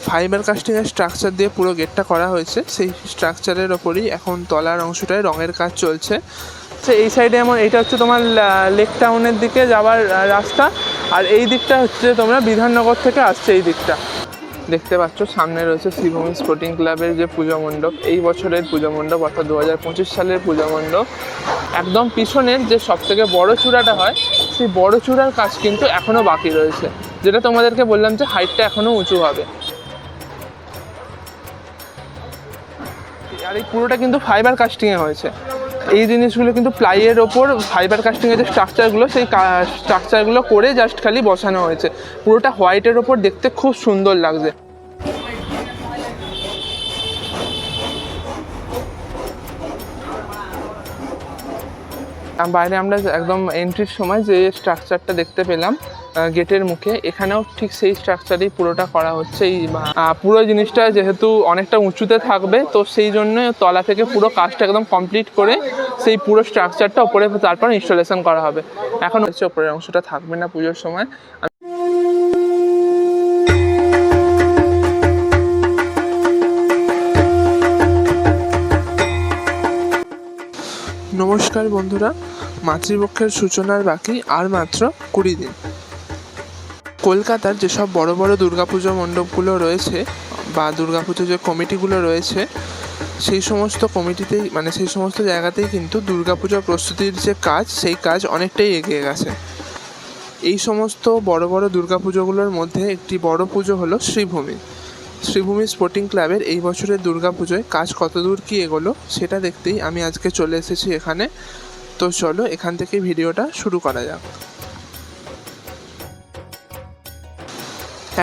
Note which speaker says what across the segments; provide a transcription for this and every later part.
Speaker 1: Fibre কাস্টিংয়ের structure দিয়ে পুরো গেটটা করা হয়েছে। সেই স্ট্রাকচারের ওপরই এখন তলার অংশটায় রঙের কাজ চলছে। এই সাইডে এমন এটা হচ্ছে তোমার লেক টাউনের দিকে যাওয়ার রাস্তা, আর এই দিকটা হচ্ছে তোমরা বিধাননগর থেকে আসছে এই দিকটা। দেখতে পাচ্ছ সামনে রয়েছে শ্রীভূমি স্পোর্টিং ক্লাবের যে পুজো মণ্ডপ, এই বছরের পুজো মণ্ডপ অর্থাৎ 2025 সালের পুজো মণ্ডপ। একদম পিছনের যে সবথেকে বড় চূড়াটা হয়, সেই বড় চূড়ার কাজ কিন্তু এখনও বাকি রয়েছে, যেটা তোমাদেরকে বললাম যে হাইটটা এখনও উঁচু হবে। আর এই পুরোটা কিন্তু ফাইবার কাস্টিংয়ে হয়েছে। এই জিনিসগুলো কিন্তু প্লাইয়ের ওপর ফাইবার কাস্টিংয়ের যে স্ট্রাকচারগুলো, সেই স্ট্রাকচারগুলো করে জাস্ট খালি বসানো হয়েছে। পুরোটা হোয়াইটের ওপর দেখতে খুব সুন্দর লাগছে। বাইরে আমরা একদম এন্ট্রির সময় যে স্ট্রাকচারটা দেখতে পেলাম গেটের মুখে, এখানেও ঠিক সেই স্ট্রাকচারেই পুরোটা করা হচ্ছে। এই পুরো জিনিসটা যেহেতু অনেকটা উঁচুতে থাকবে, তো সেই জন্য তলা থেকে পুরো কাজটা একদম কমপ্লিট করে সেই পুরো স্ট্রাকচারটা ওপরে তারপর ইনস্টলেশন করা হবে। এখন হচ্ছে ওপরের অংশটা থাকবে না পুজোর সময়। নমস্কার বন্ধুরা, মাতৃপক্ষের সূচনার বাকি আর মাত্র 20 দিন। কলকাতার যেসব বড় বড় দুর্গাপুজো মণ্ডপগুলো রয়েছে বা দুর্গাপুজো যে কমিটিগুলো রয়েছে, সেই সমস্ত কমিটিতেই সেই সমস্ত জায়গাতেই কিন্তু দুর্গাপুজোর প্রস্তুতির যে কাজ, সেই কাজ অনেকটাই এগিয়ে গেছে। এই সমস্ত বড় বড় দুর্গাপুজোগুলোর মধ্যে একটি বড় পুজো হলো শ্রীভূমি স্পোর্টিং ক্লাবের এই বছরের দুর্গাপুজোয় কাজ কতদূর কী এগোলো সেটা দেখতেই আমি আজকে চলে এসেছি এখানে। তো চলো এখান থেকে ভিডিওটা শুরু করা যাক।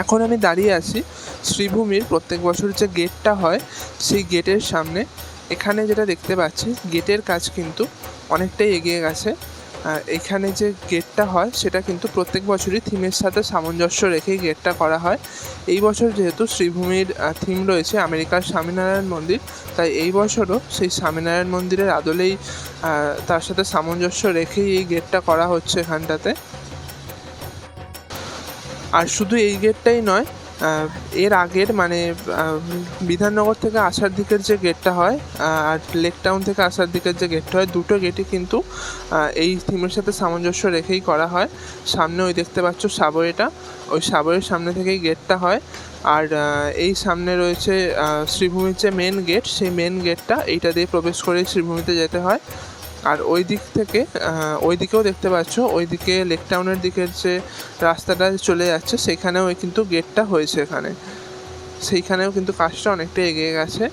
Speaker 1: এখন আমি দাঁড়িয়ে আছি শ্রীভূমির প্রত্যেক বছর যে গেটটা হয় সেই গেটের সামনে। এখানে যেটা দেখতে পাচ্ছি, গেটের কাজ কিন্তু অনেকটাই এগিয়ে গেছে। এখানে যে গেটটা হয় সেটা কিন্তু প্রত্যেক বছরই থিমের সাথে সামঞ্জস্য রেখেই গেটটা করা হয়। এই বছর যেহেতু শ্রীভূমির থিম রয়েছে আমেরিকার স্বামীনারায়ণ মন্দির, তাই এই বছরও সেই স্বামীনারায়ণ মন্দিরের আদলেই তার সাথে সামঞ্জস্য রেখেই এই গেটটা করা হচ্ছে এখানটাতে। আর শুধু এই গেটটাই নয়, এর আগের বিধাননগর থেকে আসার দিকের যে গেটটা হয় আর লেক টাউন থেকে আসার দিকের যে গেটটা হয়, দুটো গেটই কিন্তু এই থিমের সাথে সামঞ্জস্য রেখেই করা হয়। সামনে ওই দেখতে পাচ্ছ সাবওয়েটা, ওই সাবওয়ের সামনে থেকেই গেটটা হয়। আর এই সামনে রয়েছে শ্রীভূমির যে মেন গেট, সেই মেন গেটটা এইটা দিয়ে প্রবেশ করেই শ্রীভূমিতে যেতে হয়। আর ওই দিক থেকে ওই দিকেও দেখতে পাচ্ছ, ওই দিকে লেক টাউনের দিকের যে রাস্তাটা চলে যাচ্ছে সেখানেও কিন্তু গেটটা হয়েছে এখানে, সেইখানেও কিন্তু কাজটা অনেকটা এগিয়ে গেছে।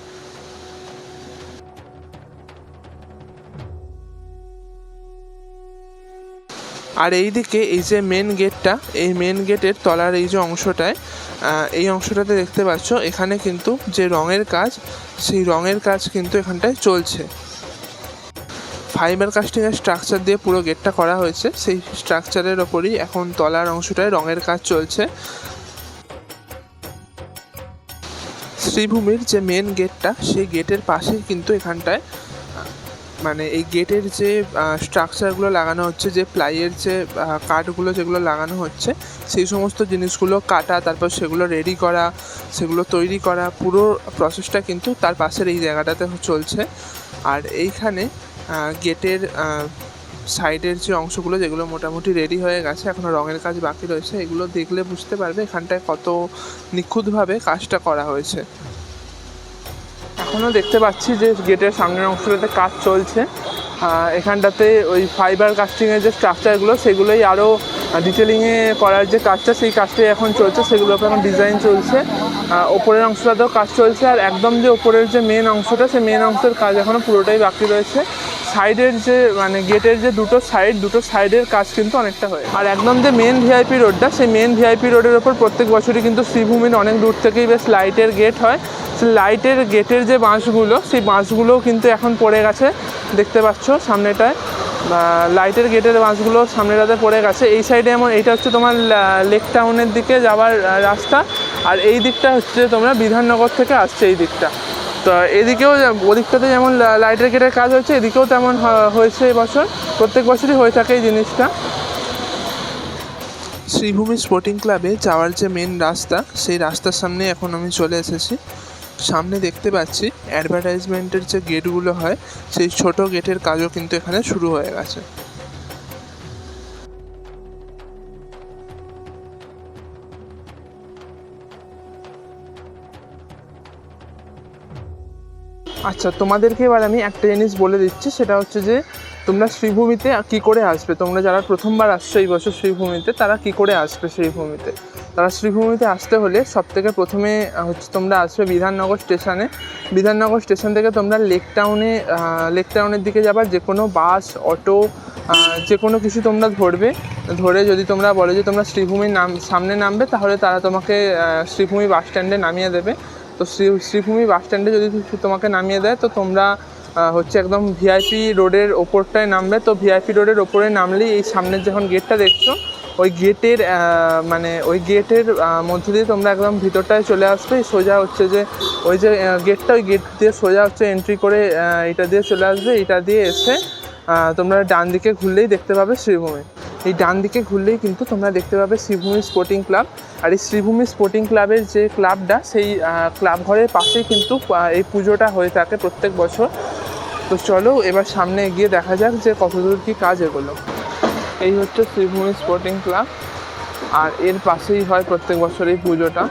Speaker 1: আর এই দিকে এই যে মেন গেটটা, এই মেন গেটের তলার এই যে অংশটায়, এই অংশটাতে দেখতে পাচ্ছ এখানে কিন্তু যে রঙের কাজ, সেই রঙের কাজ কিন্তু এখানটায় চলছে। ফাইবার কাস্টিংয়ের স্ট্রাকচার দিয়ে পুরো গেটটা করা হয়েছে। সেই স্ট্রাকচারের ওপরই এখন তলার অংশটায় রঙের কাজ চলছে। শ্রীভূমির যে মেন গেটটা, সেই গেটের পাশেই কিন্তু এখানটায় এই গেটের যে স্ট্রাকচারগুলো লাগানো হচ্ছে, যে প্লাইয়ের যে কাঠগুলো যেগুলো লাগানো হচ্ছে, সেই সমস্ত জিনিসগুলো কাটা, তারপর সেগুলো রেডি করা, সেগুলো তৈরি করা, পুরো প্রসেসটা কিন্তু তার পাশের এই জায়গাটাতে চলছে। আর এইখানে গেটের সাইডের যে অংশগুলো যেগুলো মোটামুটি রেডি হয়ে গেছে, এখনও রঙের কাজ বাকি রয়েছে, এগুলো দেখলে বুঝতে পারবে এখানটায় কত নিখুঁতভাবে কাজটা করা হয়েছে। এখনও দেখতে পাচ্ছি যে গেটের সামনের অংশটাতে কাজ চলছে। এখানটাতে ওই ফাইবার কাস্টিংয়ের যে স্ট্রাকচারগুলো, সেগুলোই আরও ডিটেলিংয়ে করার যে কাজটা, সেই কাজটাই এখন চলছে, সেগুলোকে এখন ডিজাইন চলছে। ওপরের অংশটাতেও কাজ চলছে, আর একদম যে ওপরের যে মেন অংশটা, সেই মেন অংশের কাজ এখনও পুরোটাই বাকি রয়েছে। সাইডের যে গেটের যে দুটো সাইডের কাজ কিন্তু অনেকটা হয়। আর একদম যে মেন ভিআইপি রোডটা, সেই মেন ভিআইপি রোডের ওপর প্রত্যেক বছরই কিন্তু শ্রীভূমির অনেক দূর থেকেই বেশ লাইটের গেট হয়। সেই লাইটের গেটের যে বাঁশগুলো, সেই বাঁশগুলোও কিন্তু এখন পড়ে গেছে, দেখতে পাচ্ছ সামনেটায় লাইটের গেটের বাঁশগুলো সামনেটাতে পড়ে গেছে। এই সাইডে এইটা হচ্ছে তোমার লেক টাউনের দিকে যাওয়ার রাস্তা, আর এই দিকটা হচ্ছে তোমরা বিধাননগর থেকে আসছে এই দিকটা। তো এদিকেও ওদিকটাতে যেমন লাইটের গেটের কাজ হয়েছে, এদিকেও তেমন হয়েছে এবছর। প্রত্যেক বছরই হয়ে থাকে এই জিনিসটা। শ্রীভূমি স্পোর্টিং ক্লাবে যাওয়ার যে মেন রাস্তা, সেই রাস্তার সামনে এখন আমি চলে এসেছি। সামনে দেখতে পাচ্ছি অ্যাডভার্টাইজমেন্টের যে গেটগুলো হয়, সেই ছোট গেটের কাজও কিন্তু এখানে শুরু হয়ে গেছে। আচ্ছা, তোমাদেরকে এবার আমি একটা জিনিস বলে দিচ্ছি, সেটা হচ্ছে যে তোমরা শ্রীভূমিতে কী করে আসবে। তোমরা যারা প্রথমবার আসছো এই বছর শ্রীভূমিতে, তারা কী করে আসবে শ্রীভূমিতে। তারা শ্রীভূমিতে আসতে হলে সবথেকে প্রথমে হচ্ছে তোমরা আসবে বিধাননগর স্টেশনে। বিধাননগর স্টেশন থেকে তোমরা লেক টাউনের দিকে যাবার যে কোনো বাস, অটো, যে কোনো কিছু তোমরা ধরে যদি তোমরা বলো যে তোমরা শ্রীভূমির সামনে নামবে, তাহলে তারা তোমাকে শ্রীভূমি বাস স্ট্যান্ডে নামিয়ে দেবে। তো শ্রীভূমি বাস স্ট্যান্ডে যদি তোমাকে নামিয়ে দেয়, তো তোমরা হচ্ছে একদম ভিআইপি রোডের ওপরটায় নামবে। তো ভিআইপি রোডের ওপরে নামলেই এই সামনের যখন গেটটা দেখছো, ওই গেটের মধ্য দিয়ে তোমরা একদম ভিতরটায় চলে আসবে। সোজা হচ্ছে যে ওই যে গেটটা, ওই গেট দিয়ে সোজা হচ্ছে এন্ট্রি করে এটা দিয়ে চলে আসবে। এটা দিয়ে এসে তোমরা ডান দিকে ঘুরলেই দেখতে পাবে শ্রীভূমি। এই ডান দিকে ঘুরলেই কিন্তু তোমরা দেখতে পাবে শ্রীভূমি স্পোর্টিং ক্লাব। আর এই শ্রীভূমি স্পোর্টিং ক্লাবের যে ক্লাবটা, সেই ক্লাব ঘরের পাশেই কিন্তু এই পুজোটা হয়ে থাকে প্রত্যেক বছর। তো চলো এবার সামনে এগিয়ে দেখা যাক যে কতদূর কী কাজ এগুলো। এই হচ্ছে শ্রীভূমি স্পোর্টিং ক্লাব, আর এর পাশেই হয় প্রত্যেক বছর এই পুজোটা।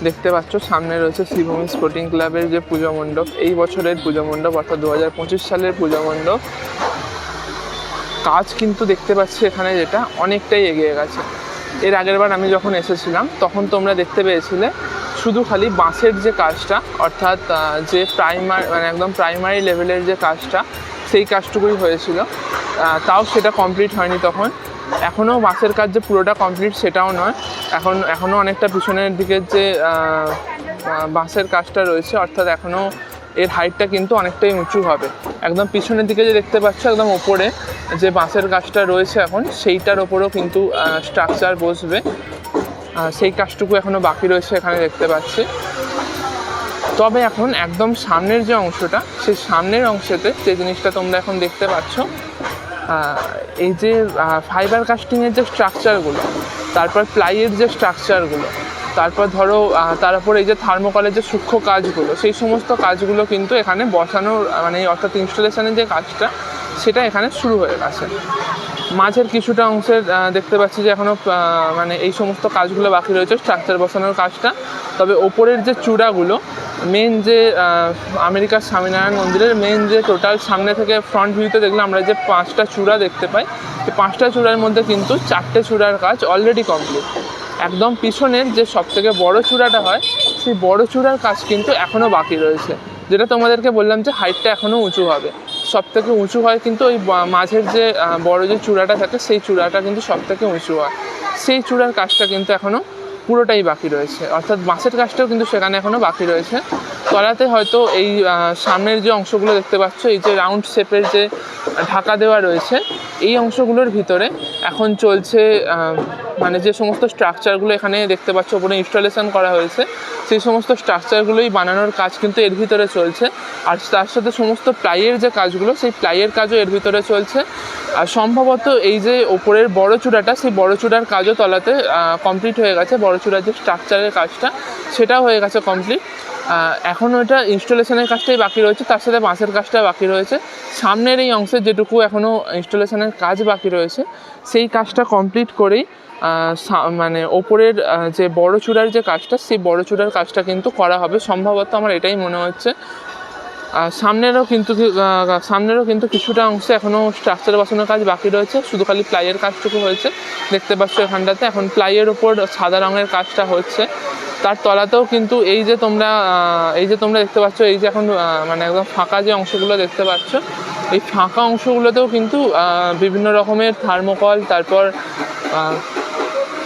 Speaker 1: দেখতে পাচ্ছ সামনে রয়েছে শ্রীভূমি স্পোর্টিং ক্লাবের যে পুজো মণ্ডপ, এই বছরের পুজো মণ্ডপ, অর্থাৎ 2025 সালের পুজো মণ্ডপ। কাজ কিন্তু দেখতে পাচ্ছি এখানে যেটা অনেকটাই এগিয়ে গেছে। এর আগের বার আমি যখন এসেছিলাম তখন তোমরা দেখতে পেয়েছিলে শুধু খালি বাঁশের যে কাজটা, অর্থাৎ যে একদম প্রাইমারি লেভেলের যে কাজটা, সেই কাজটুকুই হয়েছিল। তাও সেটা কমপ্লিট হয়নি তখন। এখনও বাঁশের কাজ যে পুরোটা কমপ্লিট সেটাও নয়, এখনও অনেকটা পিছনের দিকের যে বাঁশের কাজটা রয়েছে, অর্থাৎ এখনও এর হাইটটা কিন্তু অনেকটাই উঁচু হবে। একদম পিছনের দিকে যে দেখতে পাচ্ছ একদম ওপরে যে বাঁশের কাজটা রয়েছে এখন, সেইটার ওপরেও কিন্তু স্ট্রাকচার বসবে। সেই কাজটুকু এখনও বাকি রয়েছে এখানে দেখতে পাচ্ছি। তবে এখন একদম সামনের যে অংশটা, সেই সামনের অংশেতে যে জিনিসটা তোমরা এখন দেখতে পাচ্ছ, এই যে ফাইবার কাস্টিংয়ের যে স্ট্রাকচারগুলো, তারপর প্লাইয়ের যে স্ট্রাকচারগুলো, তারপর ধরো তার উপর এই যে থার্মোকলের যে সূক্ষ্ম কাজগুলো, সেই সমস্ত কাজগুলো কিন্তু এখানে বসানোর অর্থাৎ ইনস্টলেশনের যে কাজটা, সেটা এখানে শুরু হয়ে গেছে। মাঝের কিছুটা অংশের দেখতে পাচ্ছি যে এখনও এই সমস্ত কাজগুলো বাকি রয়েছে, স্ট্রাকচার বসানোর কাজটা। তবে ওপরের যে চূড়াগুলো, মেন যে আমেরিকার স্বামীনারায়ণ মন্দিরের মেন যে টোটাল সামনে থেকে ফ্রন্ট ভিউতে দেখলে আমরা যে 5টা চূড়া দেখতে পাই, এই 5টা চূড়ার মধ্যে কিন্তু 4টে চূড়ার কাজ অলরেডি কমপ্লিট। একদম পিছনের যে সবথেকে বড় চূড়াটা হয়, সেই বড় চূড়ার কাজ কিন্তু এখনও বাকি রয়েছে, যেটা তোমাদেরকে বললাম যে হাইটটা এখনও উঁচু হবে। সবথেকে উঁচু হয় কিন্তু ওই মাঝের যে বড় যে চূড়াটা থাকে, সেই চূড়াটা কিন্তু সবথেকে উঁচু হয়। সেই চূড়ার কাজটা কিন্তু এখনও পুরোটাই বাকি রয়েছে, অর্থাৎ বাঁশের কাজটাও কিন্তু সেখানে এখনও বাকি রয়েছে। তলাতে হয়তো এই সামনের যে অংশগুলো দেখতে পাচ্ছ, এই যে রাউন্ড শেপের যে ঢাকা দেওয়া রয়েছে, এই অংশগুলোর ভিতরে এখন চলছে যে সমস্ত স্ট্রাকচারগুলো এখানে দেখতে পাচ্ছ ওপরে ইনস্টলেশন করা হয়েছে, সেই সমস্ত স্ট্রাকচারগুলোই বানানোর কাজ কিন্তু এর ভিতরে চলছে। আর তার সাথে সমস্ত প্লাইয়ের যে কাজগুলো, সেই প্লাইয়ের কাজও এর ভিতরে চলছে। আর সম্ভবত এই যে ওপরের বড় চূড়াটা, সেই বড় চূড়ার কাজও তলাতে কমপ্লিট হয়ে গেছে। বড় চূড়ার যে স্ট্রাকচারের কাজটা, সেটাও হয়ে গেছে কমপ্লিট। এখনও এটা ইনস্টলেশনের কাজটাই বাকি রয়েছে, তার সাথে বাঁশের কাজটা বাকি রয়েছে। সামনের এই অংশের যেটুকু এখনও ইনস্টলেশনের কাজ বাকি রয়েছে, সেই কাজটা কমপ্লিট করেই ওপরের যে বড় চূড়ার যে কাজটা, সেই বড় চূড়ার কাজটা কিন্তু করা হবে সম্ভবত, আমার এটাই মনে হচ্ছে। সামনেরও কিন্তু কিছুটা অংশে এখনও স্ট্রাকচার বসানোর কাজ বাকি রয়েছে, শুধু খালি প্লাইয়ের কাজটুকু হয়েছে। দেখতে পাচ্ছ এখানটাতে এখন প্লাইয়ের ওপর সাদা রঙের কাজটা হচ্ছে। তার তলাতেও কিন্তু এই যে তোমরা দেখতে পাচ্ছ, এই যে এখন একদম ফাঁকা যে অংশগুলো দেখতে পাচ্ছ, এই ফাঁকা অংশগুলোতেও কিন্তু বিভিন্ন রকমের থার্মোকল, তারপর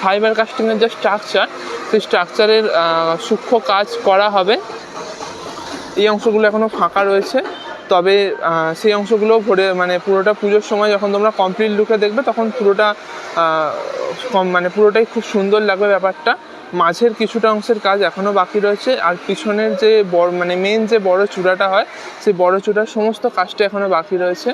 Speaker 1: ফাইবার কাস্টিংয়ের যে স্ট্রাকচার, সেই স্ট্রাকচারের সূক্ষ্ম কাজ করা হবে। এই অংশগুলো এখনও ফাঁকা রয়েছে, তবে সেই অংশগুলো ভরে পুরোটা পুজোর সময় যখন তোমরা কমপ্লিট লুকে দেখবে, তখন পুরোটাই খুব সুন্দর লাগবে ব্যাপারটা। মাঝের কিছুটা অংশের কাজ এখনও বাকি রয়েছে, আর পিছনের যে বড় মানে মেন যে বড় চূড়াটা হয় সেই বড় চূড়ার সমস্ত কাজটা এখনও বাকি রয়েছে।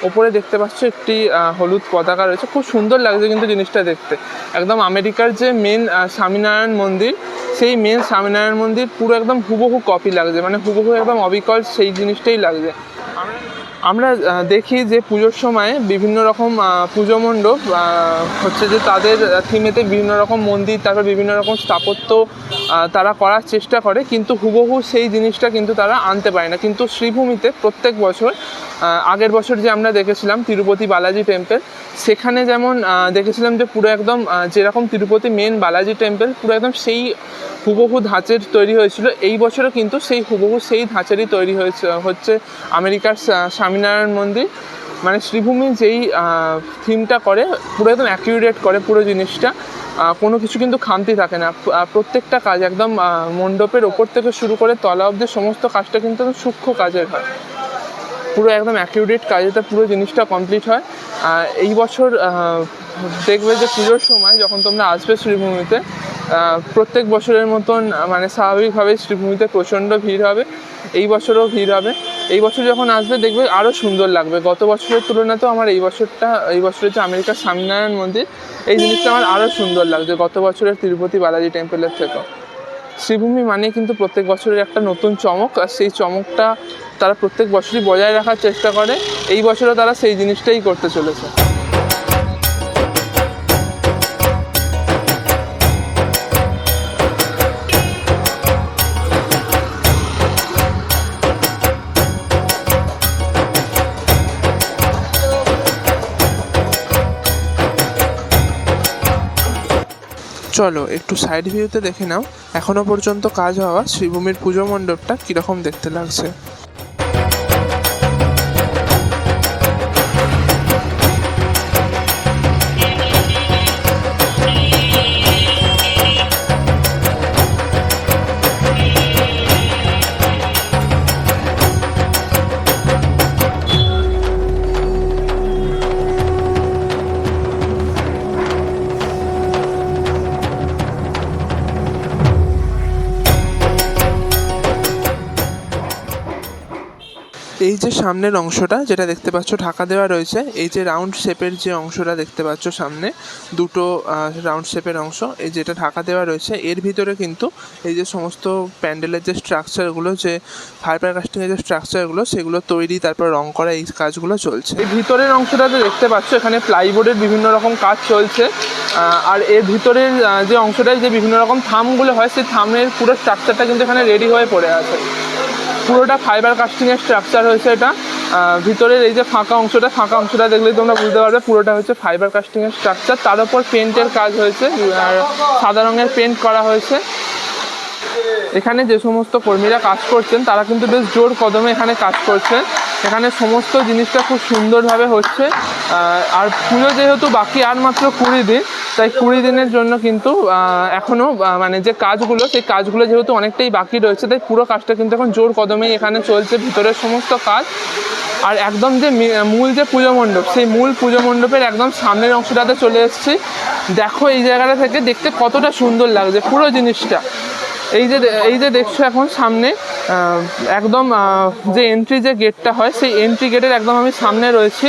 Speaker 1: ওপরে দেখতে পাচ্ছ একটি হলুদ পতাকা রয়েছে, খুব সুন্দর লাগছে কিন্তু জিনিসটা দেখতে। একদম আমেরিকার যে মেন স্বামীনারায়ণ মন্দির, সেই মেন স্বামীনারায়ণ মন্দির পুরো একদম হুবহু কপি লাগছে, মানে হুবহু একদম অবিকল সেই জিনিসটাই লাগছে। আমরা দেখি যে পুজোর সময় বিভিন্ন রকম পুজো মণ্ডপ হচ্ছে যে তাদের থিমেতে বিভিন্ন রকম মন্দির, তারপর বিভিন্ন রকম স্থাপত্য তারা করার চেষ্টা করে, কিন্তু হুবহু সেই জিনিসটা কিন্তু তারা আনতে পারে না। কিন্তু শ্রীভূমিতে প্রত্যেক বছর, আগের বছর যে আমরা দেখেছিলাম তিরুপতি বালাজি টেম্পল, সেখানে যেমন দেখেছিলাম যে পুরো একদম যেরকম তিরুপতি মেন বালাজি টেম্পল পুরো একদম সেই হুবহু ধাঁচের তৈরি হয়েছিল, এই বছরও কিন্তু সেই হুবহু সেই ধাঁচেরই তৈরি হচ্ছে আমেরিকার স্বামীনারায়ণ মন্দির। মানে শ্রীভূমি যেই থিমটা করে পুরো একদম অ্যাকিউরেট করে পুরো জিনিসটা, কোনো কিছু কিন্তু খামতি থাকে না। প্রত্যেকটা কাজ একদম মণ্ডপের ওপর থেকে শুরু করে তলা অবধি সমস্ত কাজটা কিন্তু সূক্ষ্ম কাজের হয়, পুরো একদম অ্যাকিউরেট কাজেতে পুরো জিনিসটা কমপ্লিট হয়। এই বছর দেখবে যে পুজোর সময় যখন তোমরা আসবে শ্রীভূমিতে, প্রত্যেক বছরের মতন মানে স্বাভাবিকভাবেই শ্রীভূমিতে প্রচণ্ড ভিড় হবে, এই বছরও ভিড় হবে। এই বছর যখন আসবে দেখবে আরও সুন্দর লাগবে। গত বছরের তুলনাতেও আমার এই বছরের যে আমেরিকার স্বামীনারায়ণ মন্দির, এই জিনিসটা আমার আরও সুন্দর লাগছে গত বছরের তিরুপতি বালাজি টেম্পলের থেকেও। শ্রীভূমি মানে কিন্তু প্রত্যেক বছরের একটা নতুন চমক, আর সেই চমকটা তারা প্রত্যেক বছরই বজায় রাখার চেষ্টা করে। এই বছরও তারা সেই জিনিসটাই করতে চলেছে। চলো একটু সাইড ভিউতে দেখে নাও এখনো পর্যন্ত কাজ হওয়া শ্রীভূমির পুজো মণ্ডপটা কীরকম দেখতে লাগছে। এই যে সামনের অংশটা যেটা দেখতে পাচ্ছ ঢাকা দেওয়া রয়েছে, এই যে রাউন্ড শেপের যে অংশটা দেখতে পাচ্ছ সামনে দুটো রাউন্ড শেপের অংশ, এই যেটা ঢাকা দেওয়া রয়েছে, এর ভিতরে কিন্তু এই যে সমস্ত প্যান্ডেলের যে স্ট্রাকচারগুলো, যে ফাইবার কাস্টিংয়ের যে স্ট্রাকচারগুলো, সেগুলো তৈরি তারপর রং করা, এই কাজগুলো চলছে। এই ভিতরের অংশটাতে দেখতে পাচ্ছ এখানে প্লাইবোর্ডের বিভিন্ন রকম কাজ চলছে, আর এর ভিতরের যে অংশটায় যে বিভিন্ন রকম থামগুলো হয়, সেই থামের পুরো স্ট্রাকচারটা কিন্তু এখানে রেডি হয়ে পড়ে আছে। পুরোটা ফাইবার কাস্টিংয়ের স্ট্রাকচার হয়েছে এটা। ভিতরের এই যে ফাঁকা অংশটা দেখলেই তোমরা বুঝতে পারবে পুরোটা হচ্ছে ফাইবার কাস্টিংয়ের স্ট্রাকচার। তার উপর পেন্টের কাজ হয়েছে, আর সাদা রঙের পেন্ট করা হয়েছে। এখানে যে সমস্ত কর্মীরা কাজ করছেন তারা কিন্তু বেশ জোর কদমে এখানে কাজ করছেন। এখানে সমস্ত জিনিসটা খুব সুন্দরভাবে হচ্ছে। আর পুজো যেহেতু বাকি আর মাত্র 20 দিন, তাই 20 দিনের জন্য কিন্তু এখনও মানে যে কাজগুলো, সেই কাজগুলো যেহেতু অনেকটাই বাকি রয়েছে, তাই পুরো কাজটা কিন্তু এখন জোর কদমেই এখানে চলছে, ভিতরের সমস্ত কাজ। আর একদম যে মূল যে পুজো মণ্ডপ, সেই মূল পুজো মণ্ডপের একদম সামনের অংশটাতে চলে এসেছি। দেখো এই জায়গাটা থেকে দেখতে কতটা সুন্দর লাগছে পুরো জিনিসটা। এই যে দেখছো এখন সামনে একদম যে এন্ট্রি যে গেটটা হয়, সেই এন্ট্রি গেটের একদম আমি সামনে রয়েছি।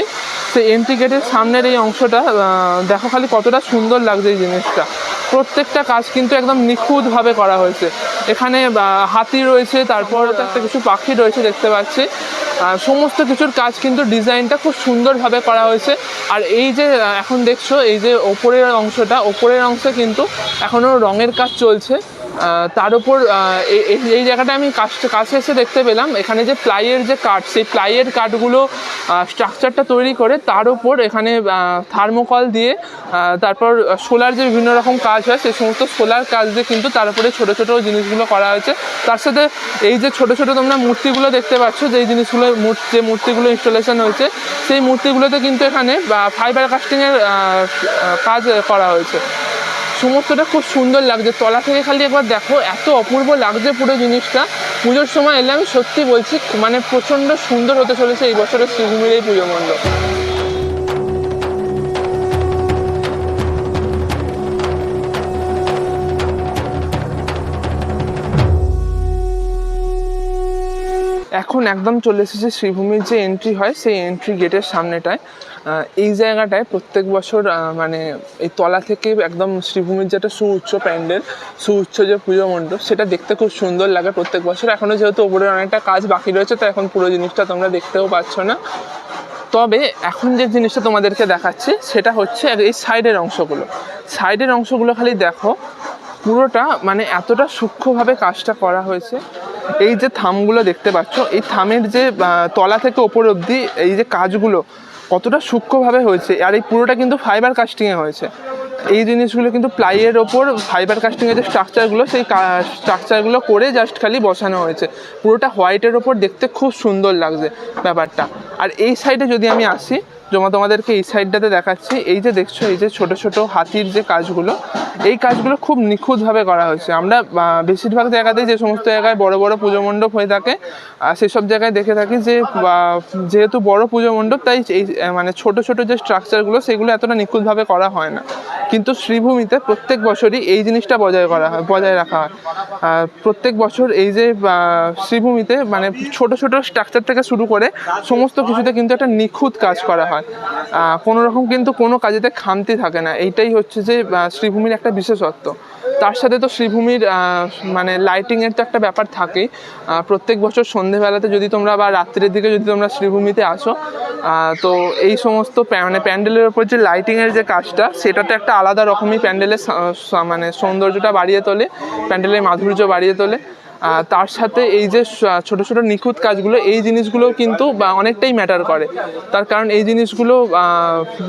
Speaker 1: সেই এন্ট্রি গেটের সামনের এই অংশটা দেখো খালি কতটা সুন্দর লাগছে এই জিনিসটা। প্রত্যেকটা কাজ কিন্তু একদম নিখুঁতভাবে করা হয়েছে। এখানে হাতি রয়েছে, তারপর একটা কিছু পাখি রয়েছে দেখতে পাচ্ছি। সমস্ত কিছুর কাজ কিন্তু ডিজাইনটা খুব সুন্দরভাবে করা হয়েছে। আর এই যে এখন দেখছো এই যে ওপরের অংশে কিন্তু এখনও রঙের কাজ চলছে। তার উপর এই জায়গাটা আমি কাছে এসে দেখতে পেলাম এখানে যে প্লাইয়ের যে কাঠ, সেই প্লাইয়ের কাঠগুলো স্ট্রাকচারটা তৈরি করে তার উপর এখানে থার্মোকল দিয়ে, তারপর সোলার যে বিভিন্ন রকম কাজ হয়, সেই সমস্ত সোলার কাজ দিয়ে কিন্তু তার উপরে ছোটো ছোটো জিনিসগুলো করা হয়েছে। তার সাথে এই যে ছোটো ছোটো তোমরা মূর্তিগুলো দেখতে পাচ্ছ, যে মূর্তিগুলো ইনস্টলেশন হয়েছে, সেই মূর্তিগুলোতে কিন্তু এখানে ফাইবার কাস্টিংয়ের কাজ করা হয়েছে। সমস্তটা খুব সুন্দর লাগছে, তলা থেকে খালি একবার দেখো, এত অপূর্ব লাগছে পুরো জিনিসটা। পুজোর সময় এলে আমি সত্যি বলছি, মানে প্রচণ্ড সুন্দর হতে চলেছে এই বছরের শ্রীভূমির এই পুজো মণ্ডপ। এখন একদম চলে এসেছে শ্রীভূমির যে এন্ট্রি হয় সেই এন্ট্রি গেটের সামনেটায়। এই জায়গাটায় প্রত্যেক বছর মানে এই তলা থেকে একদম শ্রীভূমির যেটা সুউচ্চ প্যান্ডেল, সুউচ্চ যে পুজো মণ্ডপ, সেটা দেখতে খুব সুন্দর লাগে প্রত্যেক বছর। এখনও যেহেতু ওপরের অনেকটা কাজ বাকি রয়েছে, তো এখন পুরো জিনিসটা তোমরা দেখতেও পাচ্ছ না। তবে এখন যে জিনিসটা তোমাদেরকে দেখাচ্ছি সেটা হচ্ছে এই সাইডের অংশগুলো খালি দেখো, পুরোটা মানে এতটা সূক্ষ্মভাবে কাজটা করা হয়েছে। এই যে থামগুলো দেখতে পাচ্ছ, এই থামের যে তলা থেকে ওপর অবধি এই যে কাজগুলো কতটা সূক্ষ্মভাবে হয়েছে। আর এই পুরোটা কিন্তু ফাইবার কাস্টিংয়ে হয়েছে। এই জিনিসগুলো কিন্তু প্লাইয়ের ওপর ফাইবার কাস্টিংয়ের যে স্ট্রাকচারগুলো, সেই স্ট্রাকচারগুলো করে জাস্ট খালি বসানো হয়েছে। পুরোটা হোয়াইটের ওপর দেখতে খুব সুন্দর লাগছে ব্যাপারটা। আর এই সাইডে যদি আমি আসি, তোমাদেরকে এই সাইডটাতে দেখাচ্ছি, এই যে দেখছো এই যে ছোট ছোট হাতির যে কাজগুলো, এই কাজগুলো খুব নিখুঁতভাবে করা হয়েছে। আমরা বেশিরভাগ জায়গাতেই যে সমস্ত জায়গায় বড় বড় পুজো মণ্ডপ হয়ে থাকে সেসব জায়গায় দেখে থাকি যে যেহেতু বড় পুজো মণ্ডপ, তাই এই মানে ছোট ছোট যে স্ট্রাকচারগুলো সেগুলো এতটা নিখুঁতভাবে করা হয় না। কিন্তু শ্রীভূমিতে প্রত্যেক বছরই এই জিনিসটা বজায় রাখা হয়। প্রত্যেক বছর এই যে শ্রীভূমিতে মানে ছোট ছোট স্ট্রাকচার থেকে শুরু করে সমস্ত কিছুতে কিন্তু একটা নিখুঁত কাজ করা হয়। কোনো রকম কিন্তু কোনো কাজেতে খামতি থাকে না। এইটাই হচ্ছে যে শ্রীভূমির একটা বিশেষত্ব। তার সাথে তো শ্রীভূমির মানে লাইটিংয়ের তো একটা ব্যাপার থাকেই। প্রত্যেক বছর সন্ধেবেলাতে যদি তোমরা বা রাত্রের দিকে যদি তোমরা শ্রীভূমিতে আসো, তো এই সমস্ত মানে প্যান্ডেলের ওপর যে লাইটিংয়ের যে কাজটা, সেটাতে একটা আলাদা রকমই প্যান্ডেলের মানে সৌন্দর্যটা বাড়িয়ে তোলে, প্যান্ডেলের মাধুর্য বাড়িয়ে তোলে। তার সাথে এই যে ছোট ছোট নিখুঁত কাজগুলো, এই জিনিসগুলো কিন্তু অনেকটাই ম্যাটার করে। তার কারণ এই জিনিসগুলো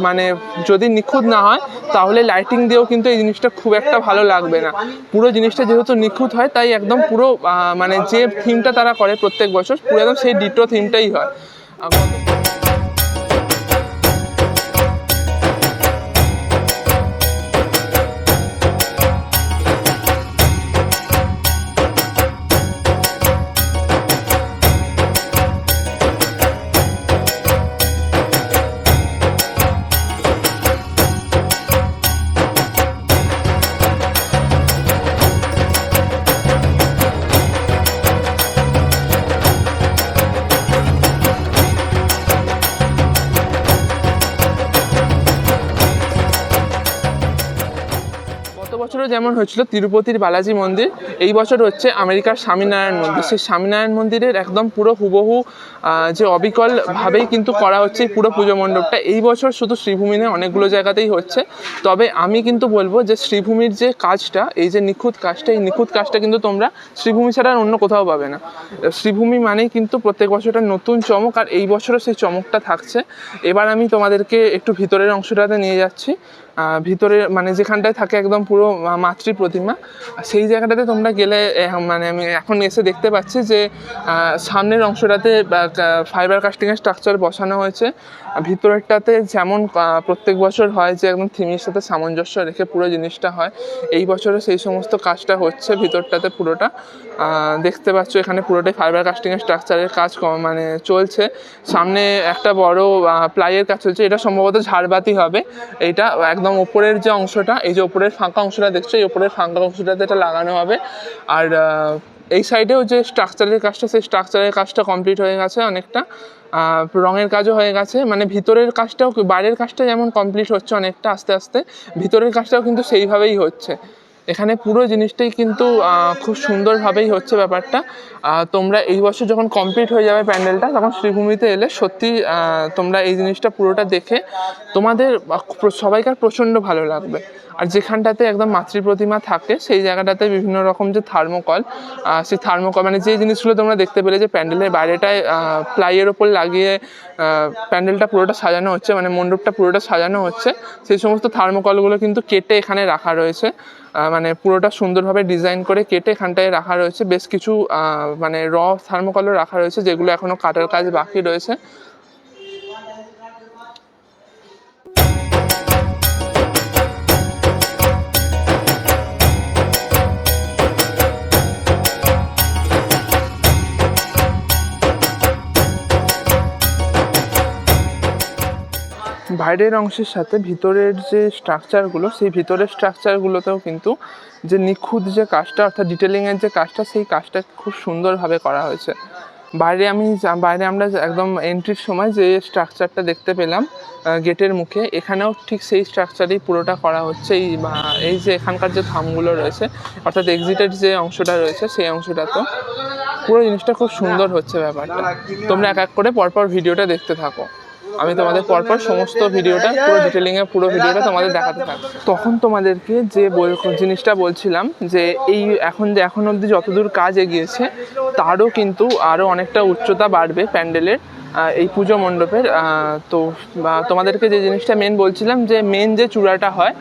Speaker 1: মানে যদি নিখুঁত না হয় তাহলে লাইটিং দিয়েও কিন্তু এই জিনিসটা খুব একটা ভালো লাগবে না। পুরো জিনিসটা যেহেতু নিখুঁত হয়, তাই একদম পুরো মানে যে থিমটা তারা করে প্রত্যেক বছর, পুরো একদম সেই ডিটো থিমটাই হয়। বছরও যেমন হয়েছিল তিরুপতির বালাজি মন্দির, এই বছর হচ্ছে আমেরিকার স্বামীনারায়ণ মন্দির। সেই স্বামীনারায়ণ মন্দিরের একদম পুরো হুবহু যে অবিকলভাবেই কিন্তু করা হচ্ছে এই পুরো পুজো মণ্ডপটা। এই বছর শুধু শ্রীভূমি নয়, অনেকগুলো জায়গাতেই হচ্ছে। তবে আমি কিন্তু বলবো যে শ্রীভূমির যে কাজটা, এই যে নিখুঁত কাজটা, এই নিখুঁত কাজটা কিন্তু তোমরা শ্রীভূমি ছাড়া আর অন্য কোথাও পাবে না। শ্রীভূমি মানেই কিন্তু প্রত্যেক বছর একটা নতুন চমক, আর এই বছরও সেই চমকটা থাকছে। এবার আমি তোমাদেরকে একটু ভিতরের অংশটাতে নিয়ে যাচ্ছি। ভিতরে মানে যেখানটায় থাকে একদম পুরো মাতৃ প্রতিমা, সেই জায়গাটাতে তোমরা গেলে মানে আমি এখন এসে দেখতে পাচ্ছি যে সামনের অংশটাতে ফাইবার কাস্টিংয়ের স্ট্রাকচার বসানো হয়েছে। ভিতরেরটাতে যেমন প্রত্যেক বছর হয় যে একদম থিমের সাথে সামঞ্জস্য রেখে পুরো জিনিসটা হয়, এই বছরে সেই সমস্ত কাজটা হচ্ছে ভিতরটাতে পুরোটা। দেখতে পাচ্ছ এখানে পুরোটাই ফাইবার কাস্টিংয়ের স্ট্রাকচারের কাজ মানে চলছে। সামনে একটা বড় প্লাইয়ের কাজ চলছে, এটা সম্ভবত ঝাড়বাতি হবে। এইটা একদম ওপরের যে অংশটা, এই যে ওপরের ফাঁকা অংশটা দেখছো, এই ওপরের ফাঁকা অংশটাতে এটা লাগানো হবে। আর এই সাইডেও যে স্ট্রাকচারের কাজটা, সেই স্ট্রাকচারের কাজটা কমপ্লিট হয়ে গেছে অনেকটা। রঙের কাজও হয়ে গেছে, মানে ভিতরের কাজটাও, বাইরের কাজটা যেমন কমপ্লিট হচ্ছে অনেকটা আস্তে আস্তে, ভিতরের কাজটাও কিন্তু সেইভাবেই হচ্ছে। এখানে পুরো জিনিসটাই কিন্তু খুব সুন্দরভাবেই হচ্ছে ব্যাপারটা। তোমরা এই বছর যখন কমপ্লিট হয়ে যাবে প্যান্ডেলটা, তখন শ্রীভূমিতে এলে সত্যি তোমরা এই জিনিসটা পুরোটা দেখে তোমাদের সবাইকার প্রচণ্ড ভালো লাগবে। আর যেখানটাতে একদম মাতৃ প্রতিমা থাকে, সেই জায়গাটাতে বিভিন্ন রকম যে থার্মোকল, সেই থার্মোকল মানে যে জিনিসগুলো তোমরা দেখতে পেলে যে প্যান্ডেলের বাইরেটায় প্লাইয়ের ওপর লাগিয়ে প্যান্ডেলটা পুরোটা সাজানো হচ্ছে, মানে মণ্ডপটা পুরোটা সাজানো হচ্ছে, সেই সমস্ত থার্মোকলগুলো কিন্তু কেটে এখানে রাখা রয়েছে। মানে পুরোটা সুন্দরভাবে ডিজাইন করে কেটে এখানটায় রাখা রয়েছে। বেশ কিছু মানে থার্মোকলও রাখা রয়েছে, যেগুলো এখনও কাটার কাজ বাকি রয়েছে। বাইরের অংশের সাথে ভিতরের যে স্ট্রাকচারগুলো, সেই ভিতরের স্ট্রাকচারগুলোতেও কিন্তু যে নিখুঁত যে কাজটা, অর্থাৎ ডিটেলিংয়ের যে কাজটা, সেই কাজটা খুব সুন্দরভাবে করা হয়েছে। বাইরে আমরা একদম এন্ট্রির সময় যে স্ট্রাকচারটা দেখতে পেলাম গেটের মুখে, এখানেও ঠিক সেই স্ট্রাকচারেই পুরোটা করা হচ্ছে। এই যে এখানকার যে থামগুলো রয়েছে, অর্থাৎ এক্সিটের যে অংশটা রয়েছে সেই অংশটা, তো পুরো জিনিসটা খুব সুন্দর হচ্ছে ব্যাপারটা। তোমরা এক এক করে পরপর ভিডিওটা দেখতে থাকো, আমি তোমাদের পরপর সমস্ত ভিডিওটা পুরো ডিটেলিংয়ে পুরো ভিডিওটা তোমাদের দেখাতে থাকবো। তখন তোমাদেরকে যে জিনিসটা বলছিলাম যে এখন অবধি যতদূর কাজ এগিয়েছে তারও কিন্তু আরও অনেকটা উচ্চতা বাড়বে প্যান্ডেলের, এই পুজো মণ্ডপের। তো তোমাদেরকে যে জিনিসটা মেন বলছিলাম, যে মেন যে চূড়াটা হয়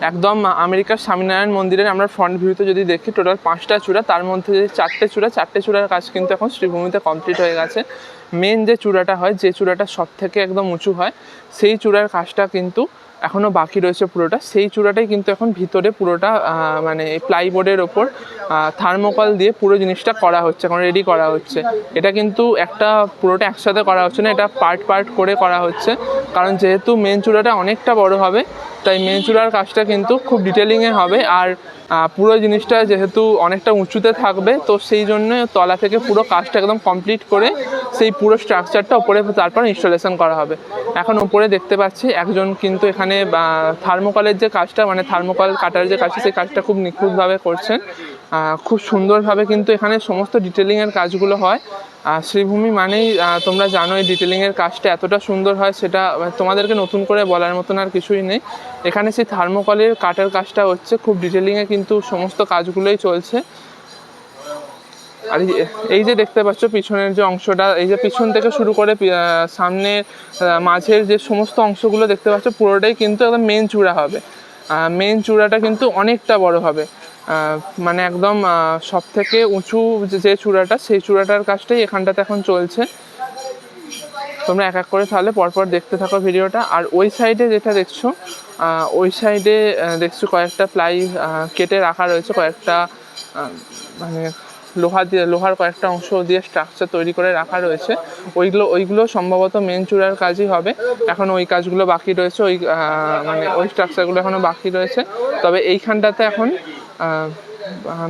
Speaker 1: একদম আমেরিকার স্বামীনারায়ণ মন্দিরের আমরা ফ্রন্ট ভিউতে যদি দেখি, টোটাল 5টা চূড়া, তার মধ্যে যে 4টে চূড়ার কাজ কিন্তু এখন শ্রীভূমিতে কমপ্লিট হয়ে গেছে। মেন যে চূড়াটা হয়, যে চূড়াটা সব থেকে একদম উঁচু হয়, সেই চূড়ার কাজটা কিন্তু এখনও বাকি রয়েছে পুরোটা। সেই চূড়াটাই কিন্তু এখন ভিতরে পুরোটা মানে প্লাইবোর্ডের ওপর থার্মোকল দিয়ে পুরো জিনিসটা করা হচ্ছে, এখন রেডি করা হচ্ছে। এটা কিন্তু পুরোটা একসাথে করা হচ্ছে না, এটা পার্ট করে করা হচ্ছে। কারণ যেহেতু মেন চূড়াটা অনেকটা বড় হবে, তাই মেন চূড়ার কাজটা কিন্তু খুব ডিটেলিংয়ে হবে। আর পুরো জিনিসটা যেহেতু অনেকটা উঁচুতে থাকবে, তো সেই জন্য তলা থেকে পুরো কাজটা একদম কমপ্লিট করে সেই পুরো স্ট্রাকচারটা ওপরে তারপর ইনস্টলেশন করা হবে। এখন ওপরে দেখতে পাচ্ছি একজন কিন্তু এখানে থার্মোকলের যে কাজটা, মানে থার্মোকল কাটার যে কাজটা, সেই কাজটা খুব নিখুঁতভাবে করছেন, খুব সুন্দরভাবে কিন্তু এখানে সমস্ত ডিটেলিংয়ের কাজগুলো হয়। শ্রীভূমি মানেই তোমরা জানো এই ডিটেলিংয়ের কাজটা এতটা সুন্দর হয়, সেটা তোমাদেরকে নতুন করে বলার মতন আর কিছুই নেই। এখানে সেই থার্মোকলের কাটার কাজটা হচ্ছে, খুব ডিটেলিংয়ে কিন্তু সমস্ত কাজগুলোই চলছে। আর এই যে দেখতে পাচ্ছ পিছনের যে অংশটা, এই যে পিছন থেকে শুরু করে সামনে মাঝের যে সমস্ত অংশগুলো দেখতে পাচ্ছ, পুরোটাই কিন্তু একদম মেন চূড়া হবে। মেন চূড়াটা কিন্তু অনেকটা বড় হবে, মানে একদম সব থেকে উঁচু যে চূড়াটা, সেই চূড়াটার কাজটাই এখানটাতে এখন চলছে। তোমরা এক এক করে তাহলে পরপর দেখতে থাকো ভিডিওটা। আর ওই সাইডে যেটা দেখছো, ওই সাইডে দেখছো কয়েকটা প্লাই কেটে রাখা রয়েছে, কয়েকটা মানে লোহার কয়েকটা অংশ দিয়ে স্ট্রাকচার তৈরি করে রাখা রয়েছে। ওইগুলো সম্ভবত মেন চূড়ার কাজই হবে। এখন ওই কাজগুলো বাকি রয়েছে, মানে ওই স্ট্রাকচারগুলো এখনও বাকি রয়েছে। তবে এইখানটাতে এখন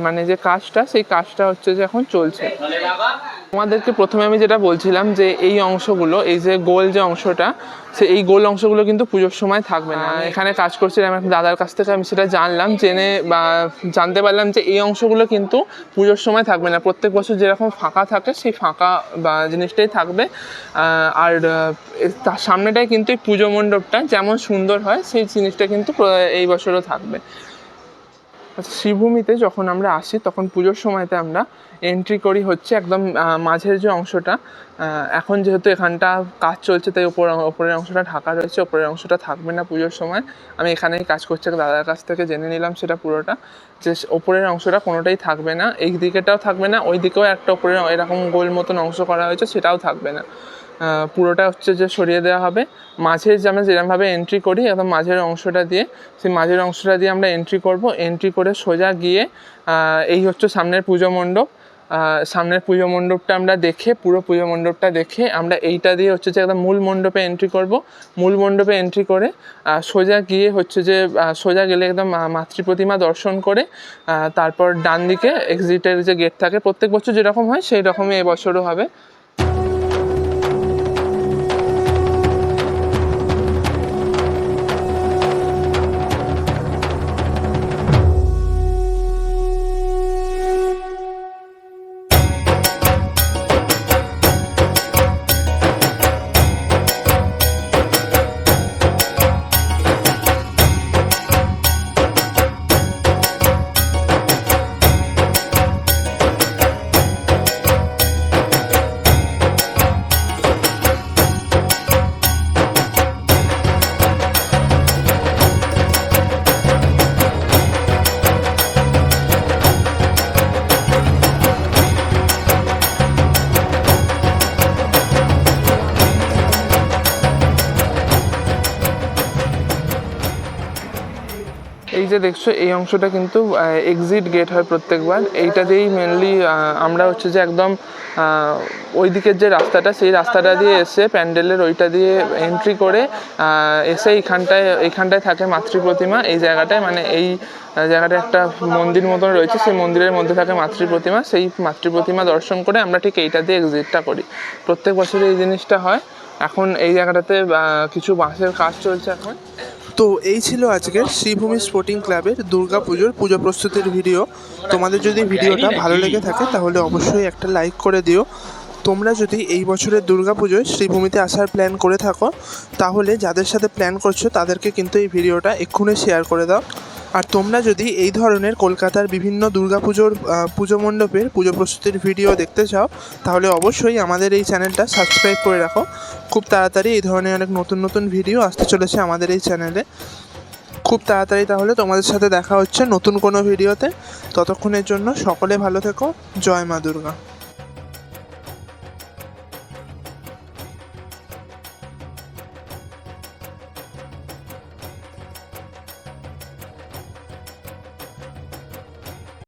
Speaker 1: মানে যে কাজটা, সেই কাজটা হচ্ছে যে এখন চলছে। তোমাদেরকে প্রথমে আমি যেটা বলছিলাম, যে এই অংশগুলো, এই যে গোল যে অংশটা, এই গোল অংশগুলো কিন্তু পুজোর সময় থাকবে না। এখানে কাজ করছিলাম এক দাদার কাছ থেকে আমি সেটা জানতে পারলাম যে এই অংশগুলো কিন্তু পুজোর সময় থাকবে না। প্রত্যেক বছর যেরকম ফাঁকা থাকে, সেই ফাঁকা জিনিসটাই থাকবে। আর তার সামনেটাই কিন্তু এই পুজো মণ্ডপটা যেমন সুন্দর হয়, সেই জিনিসটা কিন্তু এই বছরও থাকবে। শ্রীভূমিতে যখন আমরা আসি, তখন পুজোর সময়তে আমরা এন্ট্রি করি হচ্ছে একদম মাঝের যে অংশটা। এখন যেহেতু এখানটা কাজ চলছে, তাই ওপরের অংশটা ঢাকা রয়েছে, ওপরের অংশটা থাকবে না পুজোর সময়। আমি এখানেই কাজ করছি, দাদার কাছ থেকে জেনে নিলাম সেটা পুরোটা, যে ওপরের অংশটা কোনোটাই থাকবে না। এই দিকেটাও থাকবে না, ওই দিকেও একটা ওপরের এরকম গোল মতন অংশ করা হয়েছে, সেটাও থাকবে না। পুরোটা হচ্ছে যে সরিয়ে দেওয়া হবে। মাঝের যে আমরা যেরকমভাবে এন্ট্রি করি, একদম মাঝের অংশটা দিয়ে, সেই মাঝের অংশটা দিয়ে আমরা এন্ট্রি করব। এন্ট্রি করে সোজা গিয়ে এই হচ্ছে সামনের পুজো মণ্ডপ। সামনের পুজো মণ্ডপটা আমরা দেখে, পুরো পুজো মণ্ডপটা দেখে আমরা এইটা দিয়ে হচ্ছে যে একদম মূল মণ্ডপে এন্ট্রি করব। মূল মণ্ডপে এন্ট্রি করে সোজা গিয়ে হচ্ছে যে সোজা গেলে একদম মাতৃ প্রতিমা দর্শন করে তারপর ডান দিকে এক্সিটের যে গেট থাকে, প্রত্যেক বছর যেরকম হয় সেই রকমই এবছরও হবে। যে দেখছো এই অংশটা কিন্তু এক্সিট গেট হয় প্রত্যেকবার। এইটা দিয়েই মেনলি আমরা হচ্ছে যে একদম ওই দিকের যে রাস্তাটা, সেই রাস্তাটা দিয়ে এসে প্যান্ডেলের ওইটা দিয়ে এন্ট্রি করে এসে এইখানটায় থাকে মাতৃ প্রতিমা। এই জায়গাটায় মানে এই জায়গাটা একটা মন্দির মতন রয়েছে, সেই মন্দিরের মধ্যে থাকে মাতৃ প্রতিমা। সেই মাতৃ প্রতিমা দর্শন করে আমরা ঠিক এইটা দিয়ে এক্সিটটা করি। প্রত্যেক বছরই এই জিনিসটা হয়। এখন এই জায়গাটাতে কিছু বাঁশের কাজ চলছে এখন।
Speaker 2: তো এই ছিল আজকের শ্রীভূমি স্পোর্টিং ক্লাবের দুর্গাপুজোর পুজো প্রস্তুতির ভিডিও। তোমাদের যদি ভিডিওটা ভালো লেগে থাকে তাহলে অবশ্যই একটা লাইক করে দিও। তোমরা যদি এই বছরের দুর্গাপুজোয় শ্রীভূমিতে আসার প্ল্যান করে থাকো তাহলে যাদের সাথে প্ল্যান করছো তাদেরকে কিন্তু এই ভিডিওটা এক্ষুনি শেয়ার করে দাও। আর তোমরা যদি এই ধরনের কলকাতার বিভিন্ন দুর্গাপুজোর পুজো মণ্ডপের পুজো প্রস্তুতির ভিডিও দেখতে চাও তাহলে অবশ্যই আমাদের এই চ্যানেলটা সাবস্ক্রাইব করে রাখো। খুব তাড়াতাড়ি এই ধরনের অনেক নতুন নতুন ভিডিও আসতে চলেছে আমাদের এই চ্যানেলে। খুব তাড়াতাড়ি তাহলে তোমাদের সাথে দেখা হচ্ছে নতুন কোনো ভিডিওতে। ততক্ষণের জন্য সকলে ভালো থেকো। জয় মা দুর্গা।